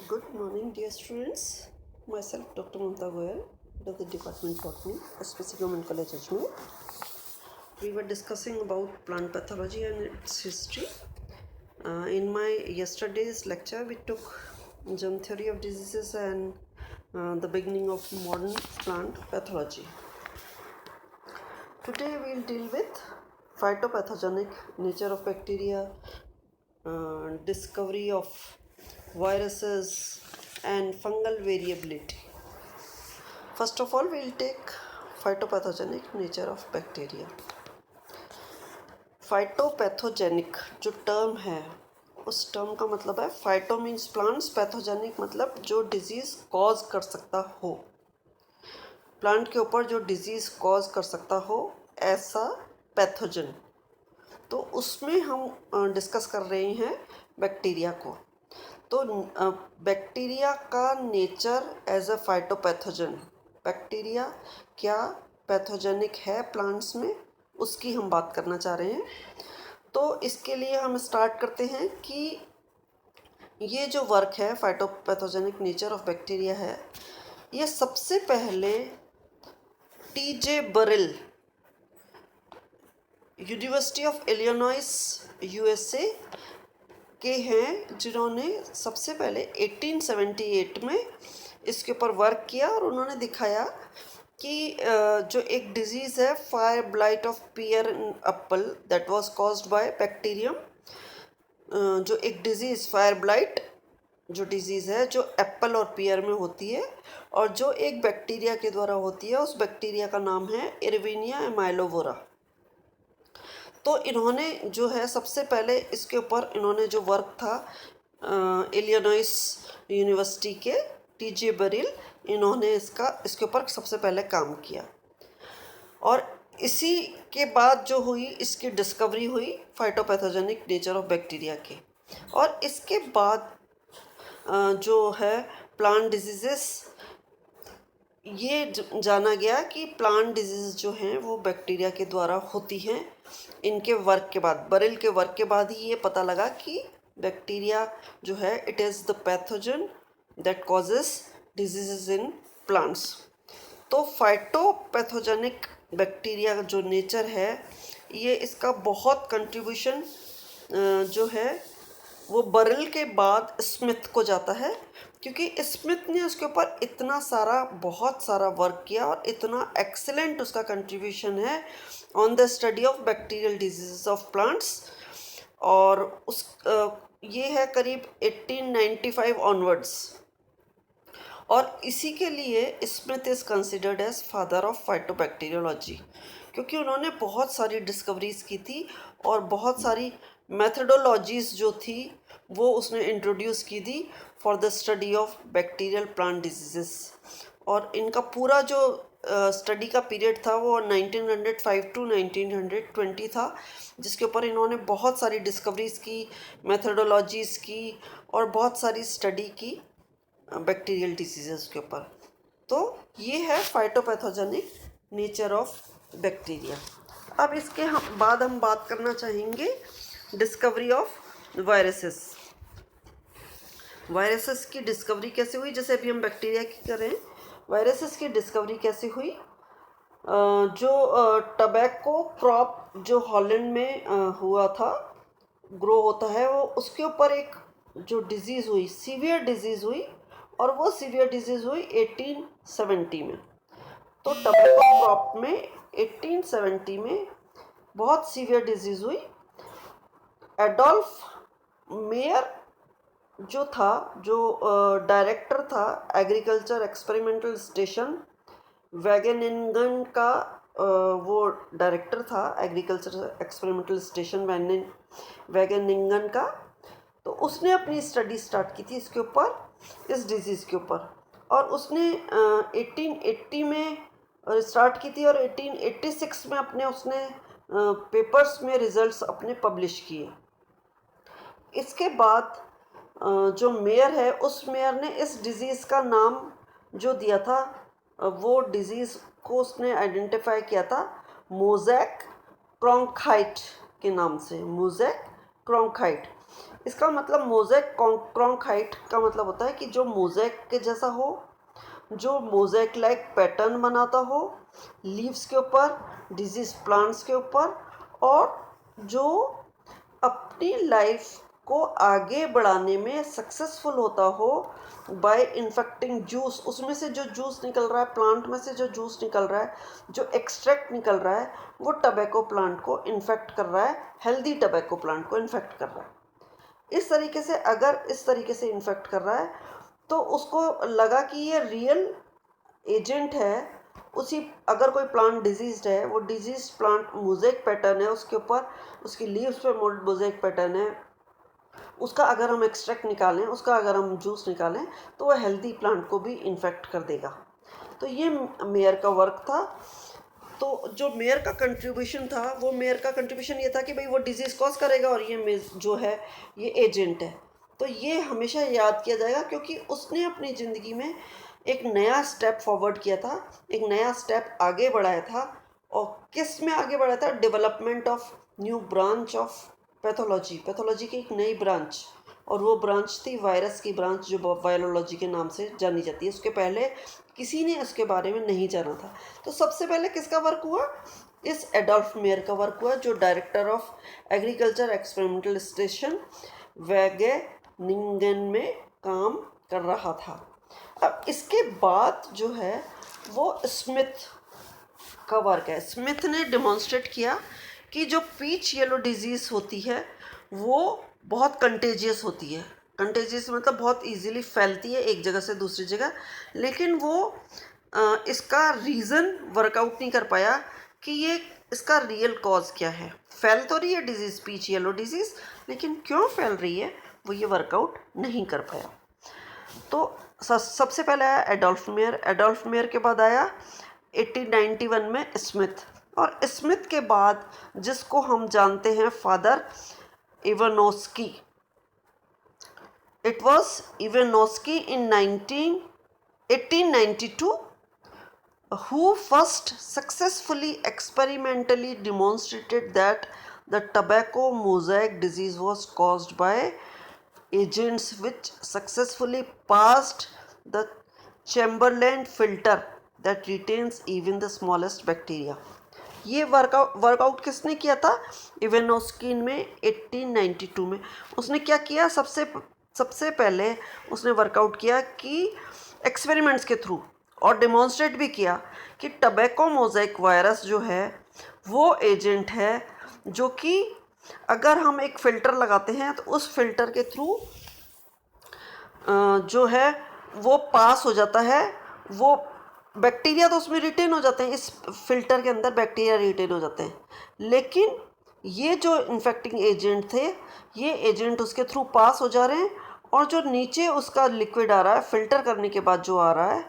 Good morning, dear students. Myself, Dr. Mamta Goyal, head of the Department Botany, SPC Government College, Ajmer. We were discussing about plant pathology and its history. In my yesterday's lecture, we took germ theory of diseases and the beginning of modern plant pathology. Today, we'll deal with phytopathogenic nature of bacteria, discovery of viruses, and fungal variability. First of all, we'll take phytopathogenic nature of bacteria. Phytopathogenic जो term है, उस term का मतलब है phyto means plants, pathogenic मतलब जो disease cause कर सकता हो, प्लांट के ऊपर जो डिजीज़ कॉज कर सकता हो ऐसा पैथोजन। तो उसमें हम डिस्कस कर रहे हैं बैक्टीरिया को। तो बैक्टीरिया का नेचर एज अ फाइटोपैथोजन, बैक्टीरिया क्या पैथोजेनिक है प्लांट्स में, उसकी हम बात करना चाह रहे हैं। तो इसके लिए हम स्टार्ट करते हैं कि ये जो वर्क है फाइटोपैथोजेनिक नेचर ऑफ बैक्टीरिया है, ये सबसे पहले TJ Burrill, university of Illinois USA के हैं, जिन्होंने सबसे पहले 1878 में इसके ऊपर वर्क किया और उन्होंने दिखाया कि जो एक डिजीज़ है fire blight of pear in apple that was caused by bacterium, जो एक डिजीज़ फायर ब्लाइट जो डिजीज़ है जो एप्पल और पियर में होती है और जो एक बैक्टीरिया के द्वारा होती है, उस बैक्टीरिया का नाम है इरविनिया एमाइलोवोरा। तो इन्होंने जो है सबसे पहले इसके ऊपर इन्होंने जो वर्क था इलिनॉइस यूनिवर्सिटी के टीजे बरिल, इन्होंने इसके ऊपर सबसे पहले काम किया और इसी के बाद जो हुई इसकी डिस्कवरी हुई फाइटोपैथोजेनिक नेचर ऑफ बैक्टीरिया की। और इसके बाद जो है प्लांट डिजीज़ेस, ये जाना गया कि प्लांट डिजीज़ जो हैं वो बैक्टीरिया के द्वारा होती हैं। इनके वर्क के बाद, बरिल के वर्क के बाद ही ये पता लगा कि बैक्टीरिया जो है it is the pathogen that causes disease in plants. तो फाइटोपैथोजेनिक बैक्टीरिया का जो नेचर है, ये इसका बहुत कंट्रीब्यूशन जो है वो बरिल के बाद स्मिथ को जाता है, क्योंकि स्मिथ ने उसके ऊपर इतना सारा बहुत सारा वर्क किया और इतना एक्सीलेंट उसका कंट्रीब्यूशन है on the study of bacterial disease of plants. और उस ये है करीब 1895 ऑनवर्ड्स, और इसी के लिए Smith is considered as father of phytobacteriology, क्योंकि उन्होंने बहुत सारी डिस्कवरीज की थी और बहुत सारी मेथडोलॉजीज़ जो थी वो उसने इंट्रोड्यूस की थी for the study of bacterial plant disease. और इनका पूरा जो स्टडी का पीरियड था वो 1905 टू 1920 था, जिसके ऊपर इन्होंने बहुत सारी डिस्कवरीज की, मेथडोलॉजीज़ की और बहुत सारी स्टडी की बैक्टीरियल डिसीज़ के ऊपर। तो ये है फाइटोपैथोजेनिक नेचर ऑफ बैक्टीरिया। अब इसके बाद हम बात करना चाहेंगे डिस्कवरी ऑफ वायरसेस। वायरसेस की डिस्कवरी कैसे हुई, जैसे अभी हम बैक्टीरिया की करें, वायरसेस की डिस्कवरी कैसे हुई। जो टबैको क्रॉप जो हॉलैंड में हुआ था, ग्रो होता है, वो उसके ऊपर एक जो डिजीज़ हुई, सीवियर डिजीज़ हुई, और वो सीवियर डिजीज़ हुई 1870 में। तो टबैको क्रॉप में 1870 में बहुत सीवियर डिजीज़ हुई। एडोल्फ मेयर जो था, जो डायरेक्टर था एग्रीकल्चर एक्सपेरिमेंटल स्टेशन वैगेनिंगन का, वो डायरेक्टर था एग्रीकल्चर एक्सपेरिमेंटल स्टेशन वैगेनिंगन का। तो उसने अपनी स्टडी स्टार्ट की थी इसके ऊपर, इस डिज़ीज़ के ऊपर, और उसने 1880 में स्टार्ट की थी और 1886 में उसने पेपर्स में रिजल्ट्स अपने पब्लिश किए। इसके बाद जो मेयर है, उस मेयर ने इस डिज़ीज़ का नाम जो दिया था, वो डिज़ीज़ को उसने आइडेंटिफाई किया था मोज़ैक ब्रोंकाइट के नाम से, मोज़ैक ब्रोंकाइट। इसका मतलब मोज़ेक क्रोंकाइट का मतलब होता है कि जो मोज़ेक के जैसा हो, जो मोज़ेक लाइक पैटर्न बनाता हो लीव्स के ऊपर, डिजीज प्लांट्स के ऊपर, और जो अपनी लाइफ को आगे बढ़ाने में सक्सेसफुल होता हो बाय इन्फेक्टिंग जूस। उसमें से जो जूस निकल रहा है, प्लांट में से जो जूस निकल रहा है, जो एक्सट्रैक्ट निकल रहा है, वो टबैको प्लांट को इन्फेक्ट कर रहा है, हेल्दी टबैको प्लांट को इन्फेक्ट कर रहा है। इस तरीके से अगर इस तरीके से इन्फेक्ट कर रहा है तो उसको लगा कि ये रियल एजेंट है। उसी अगर कोई प्लांट डिजीज्ड है, वो डिजीज प्लांट मोज़ेक पैटर्न है उसके ऊपर, उसकी लीव्स पे मोज़ेक पैटर्न है, उसका अगर हम एक्सट्रैक्ट निकालें, उसका अगर हम जूस निकालें तो वह हेल्दी प्लांट को भी इन्फेक्ट कर देगा। तो ये मेयर का वर्क था। तो जो मेयर का कंट्रीब्यूशन था, वो मेयर का कंट्रीब्यूशन ये था कि भाई वो डिजीज़ कॉज करेगा और ये जो है ये एजेंट है। तो ये हमेशा याद किया जाएगा क्योंकि उसने अपनी ज़िंदगी में एक नया स्टेप फॉरवर्ड किया था, एक नया स्टेप आगे बढ़ाया था। और किस में आगे बढ़ाया था? Development of new branch of pathology की एक नई ब्रांच, और वो ब्रांच थी वायरस की ब्रांच, जो वायरोलॉजी के नाम से जानी जाती है। उसके पहले किसी ने उसके बारे में नहीं जाना था। तो सबसे पहले किसका वर्क हुआ? इस एडोल्फ मेयर का वर्क हुआ, जो director of agriculture experimental station Wageningen में काम कर रहा था। अब इसके बाद जो है वो स्मिथ का वर्क है। स्मिथ ने डिमॉन्स्ट्रेट किया कि जो पीच येलो डिजीज़ होती है वो बहुत कंटेजियस होती है। कंटेजियस मतलब बहुत इजीली फैलती है एक जगह से दूसरी जगह, लेकिन वो इसका रीज़न वर्कआउट नहीं कर पाया कि ये इसका रियल कॉज क्या है। फैल तो रही है डिजीज़, पीच येलो डिजीज़, लेकिन क्यों फैल रही है वो ये वर्कआउट नहीं कर पाया। तो सबसे पहले आया एडोल्फ मेयर। एडोल्फ मेयर के बाद आया 1891 में स्मिथ, और स्मिथ के बाद जिसको हम जानते हैं father Ivanovsky. It was Ivanovsky in 1892 who first successfully experimentally demonstrated that the tobacco mosaic disease was caused by agents which successfully passed the Chamberlain filter that retains even the smallest bacteria। ये workout किसने किया था? इवानोस्किन में 1892 में। उसने क्या किया? सबसे पहले उसने वर्कआउट किया कि एक्सपेरिमेंट्स के थ्रू, और डेमोन्स्ट्रेट भी किया कि टबैको मोज़ेक वायरस जो है वो एजेंट है जो कि अगर हम एक फ़िल्टर लगाते हैं तो उस फिल्टर के थ्रू जो है वो पास हो जाता है। वो बैक्टीरिया तो उसमें रिटेन हो जाते हैं, इस फिल्टर के अंदर बैक्टीरिया रिटेन हो जाते हैं, लेकिन ये जो इन्फेक्टिंग एजेंट थे, ये एजेंट उसके थ्रू पास हो जा रहे हैं, और जो नीचे उसका लिक्विड आ रहा है फिल्टर करने के बाद जो आ रहा है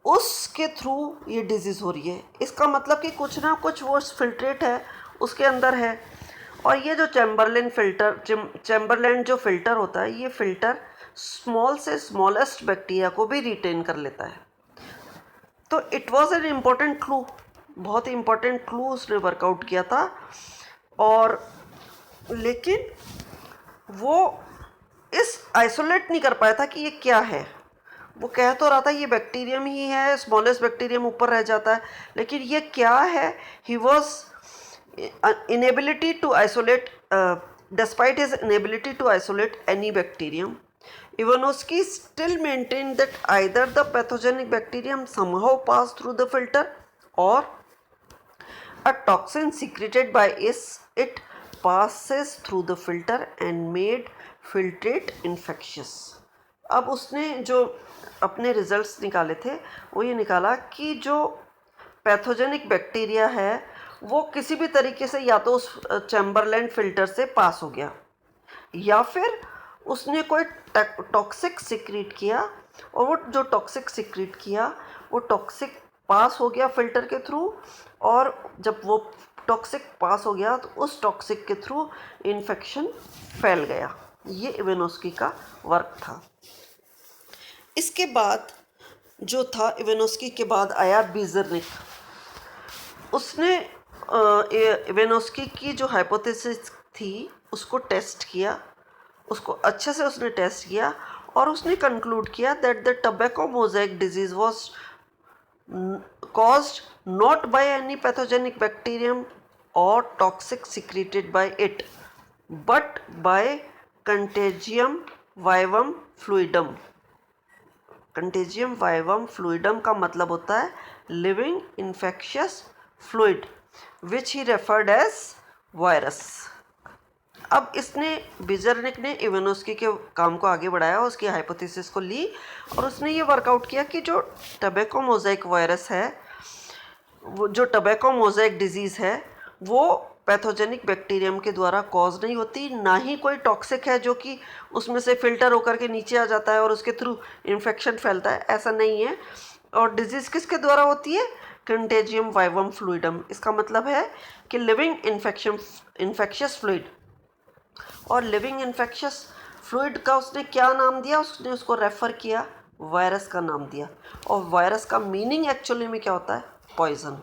उसके थ्रू ये डिजीज़ हो रही है। इसका मतलब कि कुछ ना कुछ वो फिल्ट्रेट है उसके अंदर है। और ये जो चैम्बरलैंड जो फ़िल्टर होता है, ये फ़िल्टर स्मॉल से स्मॉलेस्ट बैक्टीरिया को भी रिटेन कर लेता है। तो it was an important clue, बहुत ही इम्पॉर्टेंट क्लू उसने वर्कआउट किया था। और लेकिन वो इस आइसोलेट नहीं कर पाया था कि ये क्या है। वो कह तो रहा था ये बैक्टीरियम ही है, स्मॉलेस्ट बैक्टीरियम ऊपर रह जाता है, लेकिन ये क्या है? He was inability to isolate, despite his inability to isolate any bacterium, Ivanovsky still maintained that either the pathogenic bacterium somehow passed through the filter, or a toxin secreted by it passes through the filter and made filtrate infectious। अब उसने जो अपने results निकाले थे वो ये निकाला कि जो पैथोजेनिक बैक्टीरिया है वो किसी भी तरीके से या तो उस चैम्बरलैंड फ़िल्टर से पास हो गया, या फिर उसने कोई टॉक्सिक सिक्रीट किया, और वो जो टॉक्सिक सिक्रीट किया वो टॉक्सिक पास हो गया फ़िल्टर के थ्रू, और जब वो टॉक्सिक पास हो गया तो उस टॉक्सिक के थ्रू इन्फेक्शन फैल गया। ये इवानोस्की का वर्क था। इसके बाद जो था, इवानोस्की के बाद आया बीजरनिक। उसने इवानोस्की की जो हाइपोथेसिस थी उसको टेस्ट किया, उसको अच्छे से उसने टेस्ट किया और उसने कंक्लूड किया that the tobacco mosaic disease was caused not by any pathogenic bacterium or toxic secreted by it but by contagium vivum fluidum. Contagium vivum fluidum का मतलब होता है living infectious fluid which he referred as virus. अब इसने बिजरनिक ने Ivanovsky के काम को आगे बढ़ाया, उसकी हाइपोथेसिस को ली और उसने ये वर्कआउट किया कि जो टबैको मोज़ेक वायरस है, वो जो टबैको मोज़ेक डिजीज़ है, वो पैथोजेनिक बैक्टीरियम के द्वारा कॉज नहीं होती, ना ही कोई टॉक्सिक है जो कि उसमें से फिल्टर होकर के नीचे आ जाता है और उसके थ्रू इन्फेक्शन फैलता है, ऐसा नहीं है। और डिजीज़ किसके द्वारा होती है? Contagium vivum fluidum. इसका मतलब है कि लिविंग इन्फेक्शियस फ्लूइड। और लिविंग इन्फेक्शियस फ्लूइड का उसने क्या नाम दिया? उसने उसको रेफ़र किया, वायरस का नाम दिया। और वायरस का मीनिंग एक्चुअली में क्या होता है? पॉइजन।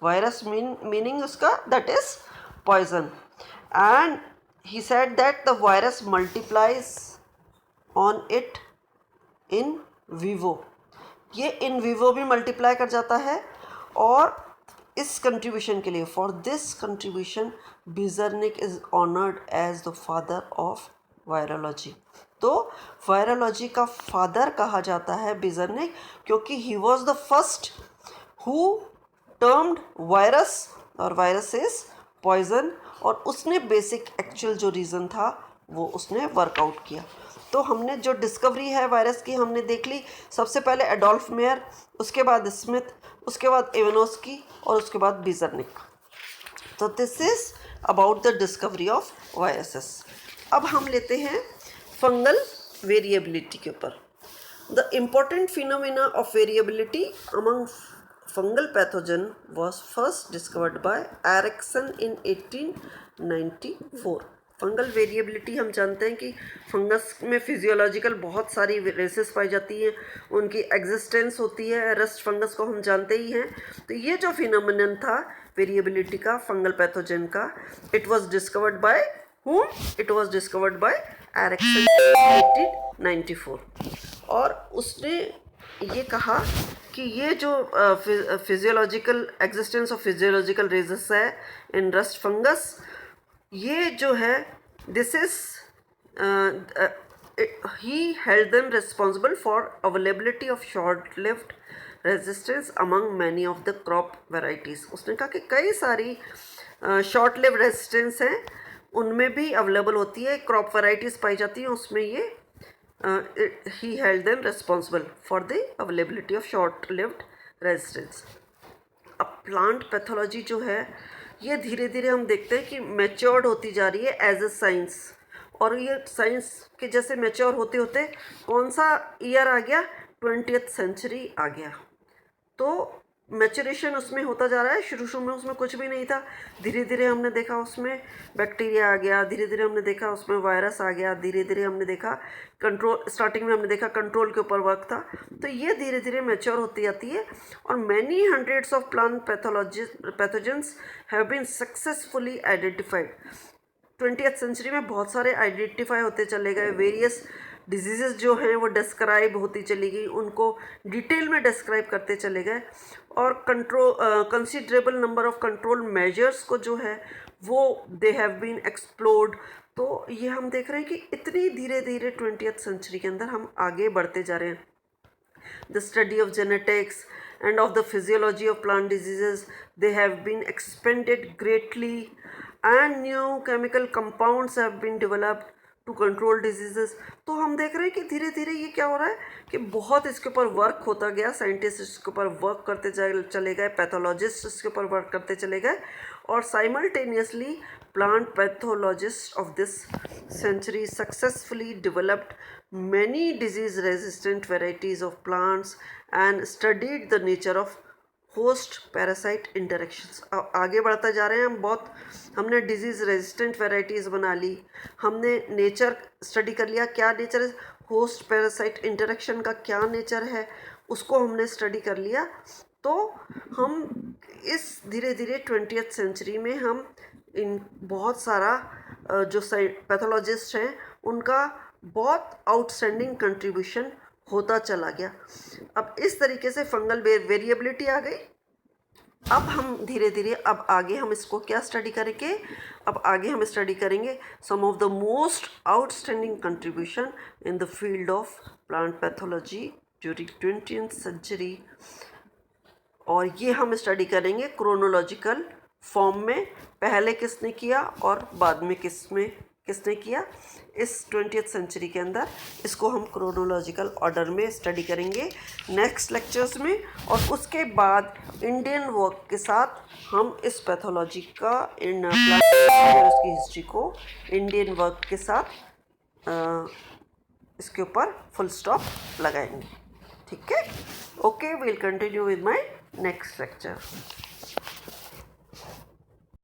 वायरस मीनिंग उसका that is poison. And he said that the virus multiplies on it in vivo. ये इन विवो भी मल्टीप्लाई कर जाता है। और इस कंट्रीब्यूशन के लिए, for this contribution, Beijerinck is honoured as the father of virology. तो वायरोलॉजी का फादर कहा जाता है बिजरनिक, क्योंकि he was the first who termed virus, और वायरस इज पॉइजन, और उसने बेसिक एक्चुअल जो रीज़न था वो उसने वर्कआउट किया। तो हमने जो डिस्कवरी है वायरस की हमने देख ली। सबसे पहले एडोल्फ मेयर, उसके बाद स्मिथ, उसके बाद इवानोस्की और उसके बाद बिजरनिक। तो this is about the discovery of viruses. अब हम लेते हैं फंगल वेरिएबिलिटी के ऊपर। The important phenomena of variability among fungal pathogen was first discovered by Erickson in 1894। Fungal variability हम जानते हैं कि फंगस में फिजियोलॉजिकल बहुत सारी रेसेस पाई जाती हैं, उनकी एग्जिस्टेंस होती है। रेस्ट फंगस को हम जानते ही हैं। तो ये जो फिनोमिनन था वेरिएबिलिटी का फंगल पैथोजन का, it was discovered by whom? It was discovered by Eriksson 1894। और उसने ये कहा कि ये जो physiological existence of physiological races है इन रस्ट फंगस, ये जो है this is he held them responsible for availability of short lived resistance among many of the crop varieties. उसने कहा कि कई सारी शॉर्ट लिव्ड रेजिस्टेंस हैं, उनमें भी अवेलेबल होती है, क्रॉप वेराइटीज़ पाई जाती हैं, उसमें ये he held them responsible for the availability of short-lived resistance। अब प्लांट पैथोलॉजी जो है ये धीरे धीरे हम देखते हैं कि मैच्योर्ड होती जा रही है एज ए साइंस। और ये साइंस के जैसे मैच्योर होते होते कौन सा ईयर आ गया? 20th सेंचुरी आ गया। तो मैचुरेशन उसमें होता जा रहा है। शुरू में उसमें कुछ भी नहीं था, धीरे धीरे हमने देखा उसमें बैक्टीरिया आ गया, धीरे धीरे हमने देखा उसमें वायरस आ गया, धीरे धीरे हमने देखा कंट्रोल, स्टार्टिंग में हमने देखा कंट्रोल के ऊपर वर्क था। तो ये धीरे धीरे मैच्योर होती जाती है। और many hundreds of plant pathogens have been successfully identified. 20th century में बहुत सारे आइडेंटिफाई होते चले गए। वेरियस डिजीज़ जो हैं वो डिस्क्राइब होती चली गई, उनको डिटेल में डिस्क्राइब करते चले गए। और considerable number of control measures को जो है वो दे हैव बीन एक्सप्लोर्ड। तो ये हम देख रहे हैं कि इतनी धीरे धीरे 20th सेंचुरी के अंदर हम आगे बढ़ते जा रहे हैं। The study of genetics and of the physiology of plant diseases, they have been expanded greatly and new chemical compounds have been developed to control diseases। तो हम देख रहे हैं कि धीरे धीरे ये क्या हो रहा है कि बहुत इसके ऊपर वर्क होता गया, साइंटिस्ट इसके ऊपर वर्क करते चले गए, पैथोलॉजिस्ट इसके ऊपर वर्क करते चले गए। और simultaneously plant pathologists of this century successfully developed many disease resistant varieties of plants and studied the nature of host parasite interactions. आगे बढ़ता जा रहे हैं हम बहुत। हमने डिजीज़ रेजिस्टेंट वेराइटीज़ बना ली, हमने नेचर स्टडी कर लिया, क्या नेचर है होस्ट पैरासाइट इंटरेक्शन का, क्या नेचर है उसको हमने स्टडी कर लिया। तो हम इस धीरे धीरे 20th सेंचुरी में हम इन बहुत सारा जो पैथोलॉजिस्ट हैं उनका बहुत आउटस्टैंडिंग कंट्रीब्यूशन होता चला गया। अब इस तरीके से फंगल वेरिएबिलिटी आ गई। अब हम धीरे धीरे अब आगे हम इसको क्या स्टडी करेंगे, अब आगे हम स्टडी करेंगे some of the most outstanding contribution in the field of plant pathology during 20th century. और ये हम स्टडी करेंगे क्रोनोलॉजिकल फॉर्म में, पहले किसने किया और बाद में किसने किया इस 20th सेंचुरी के अंदर। इसको हम क्रोनोलॉजिकल ऑर्डर में स्टडी करेंगे नेक्स्ट लेक्चर्स में। और उसके बाद इंडियन वर्क के साथ हम इस पैथोलॉजी का इन उसकी हिस्ट्री को इंडियन वर्क के साथ इसके ऊपर फुल स्टॉप लगाएंगे। ठीक है, okay, will continue with my next lecture.